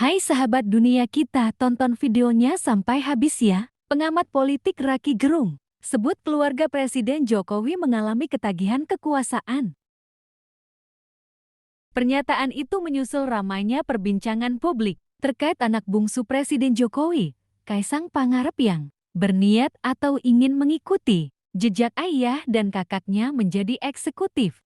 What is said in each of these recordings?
Hai sahabat dunia kita, tonton videonya sampai habis ya. Pengamat politik Raki Gerung sebut keluarga Presiden Jokowi mengalami ketagihan kekuasaan. Pernyataan itu menyusul ramainya perbincangan publik terkait anak bungsu Presiden Jokowi, Kaisang Pangarep yang berniat atau ingin mengikuti jejak ayah dan kakaknya menjadi eksekutif.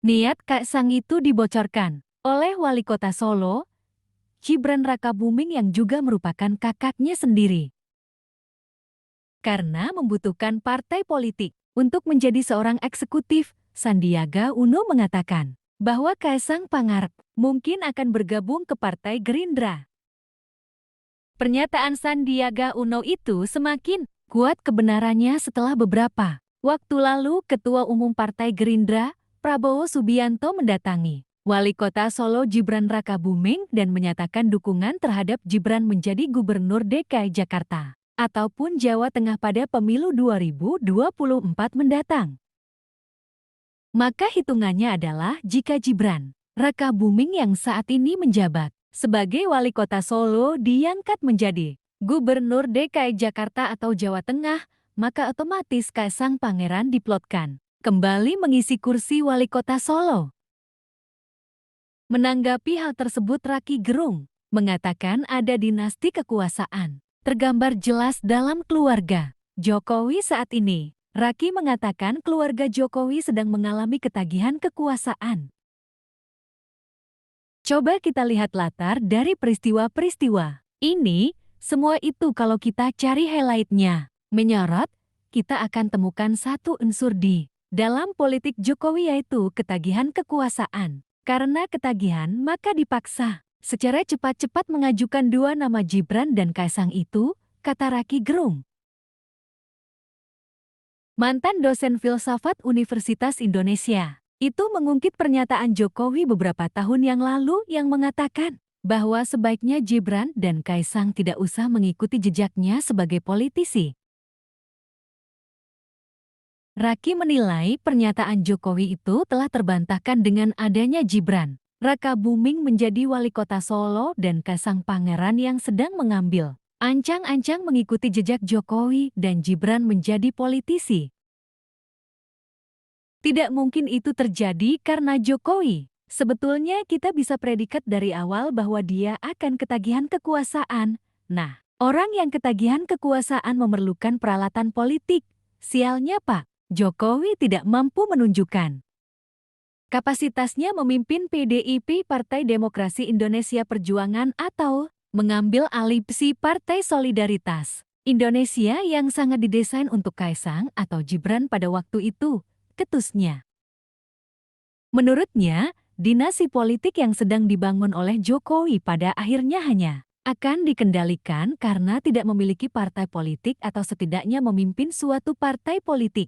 Niat Kaisang itu dibocorkan oleh Wali Kota Solo, Gibran Rakabuming yang juga merupakan kakaknya sendiri. Karena membutuhkan partai politik untuk menjadi seorang eksekutif, Sandiaga Uno mengatakan bahwa Kaisang Pangarep mungkin akan bergabung ke Partai Gerindra. Pernyataan Sandiaga Uno itu semakin kuat kebenarannya setelah beberapa waktu lalu Ketua Umum Partai Gerindra, Prabowo Subianto mendatangi Wali Kota Solo Gibran Rakabuming dan menyatakan dukungan terhadap Gibran menjadi Gubernur DKI Jakarta ataupun Jawa Tengah pada pemilu 2024 mendatang. Maka hitungannya adalah jika Gibran Rakabuming yang saat ini menjabat sebagai Wali Kota Solo diangkat menjadi Gubernur DKI Jakarta atau Jawa Tengah, maka otomatis Kaisang Pangeran diplotkan kembali mengisi kursi Wali Kota Solo. Menanggapi hal tersebut, Raki Gerung mengatakan ada dinasti kekuasaan tergambar jelas dalam keluarga Jokowi saat ini. Raki mengatakan keluarga Jokowi sedang mengalami ketagihan kekuasaan. Coba kita lihat latar dari peristiwa-peristiwa ini. Semua itu kalau kita cari highlight-nya, menyorot, kita akan temukan satu unsur di dalam politik Jokowi yaitu ketagihan kekuasaan. Karena ketagihan, maka dipaksa secara cepat-cepat mengajukan dua nama Gibran dan Kaisang itu, kata Raki Gerung. Mantan dosen filsafat Universitas Indonesia itu mengungkit pernyataan Jokowi beberapa tahun yang lalu yang mengatakan bahwa sebaiknya Gibran dan Kaisang tidak usah mengikuti jejaknya sebagai politisi. Raki menilai pernyataan Jokowi itu telah terbantahkan dengan adanya Gibran Rakabuming menjadi Wali Kota Solo dan Kaisang Pangeran yang sedang mengambil ancang-ancang mengikuti jejak Jokowi dan Gibran menjadi politisi. Tidak mungkin itu terjadi karena Jokowi. Sebetulnya kita bisa predikat dari awal bahwa dia akan ketagihan kekuasaan. Nah, orang yang ketagihan kekuasaan memerlukan peralatan politik. Sialnya Pak Jokowi tidak mampu menunjukkan kapasitasnya memimpin PDIP Partai Demokrasi Indonesia Perjuangan atau mengambil alih Partai Solidaritas Indonesia yang sangat didesain untuk Kaisang atau Gibran pada waktu itu, ketusnya. Menurutnya, dinasti politik yang sedang dibangun oleh Jokowi pada akhirnya hanya akan dikendalikan karena tidak memiliki partai politik atau setidaknya memimpin suatu partai politik.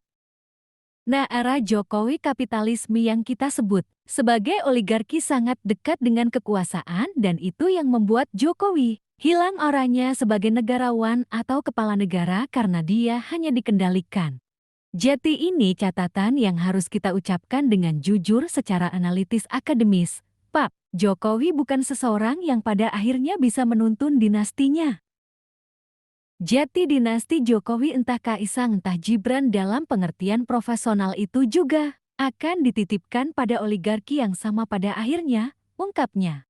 Nah, era Jokowi kapitalisme yang kita sebut sebagai oligarki sangat dekat dengan kekuasaan dan itu yang membuat Jokowi hilang orangnya sebagai negarawan atau kepala negara karena dia hanya dikendalikan. Jadi ini catatan yang harus kita ucapkan dengan jujur secara analitis akademis. Pak Jokowi bukan seseorang yang pada akhirnya bisa menuntun dinastinya. Jadi dinasti Jokowi entah Kaisang entah Gibran dalam pengertian profesional itu juga akan dititipkan pada oligarki yang sama pada akhirnya, ungkapnya.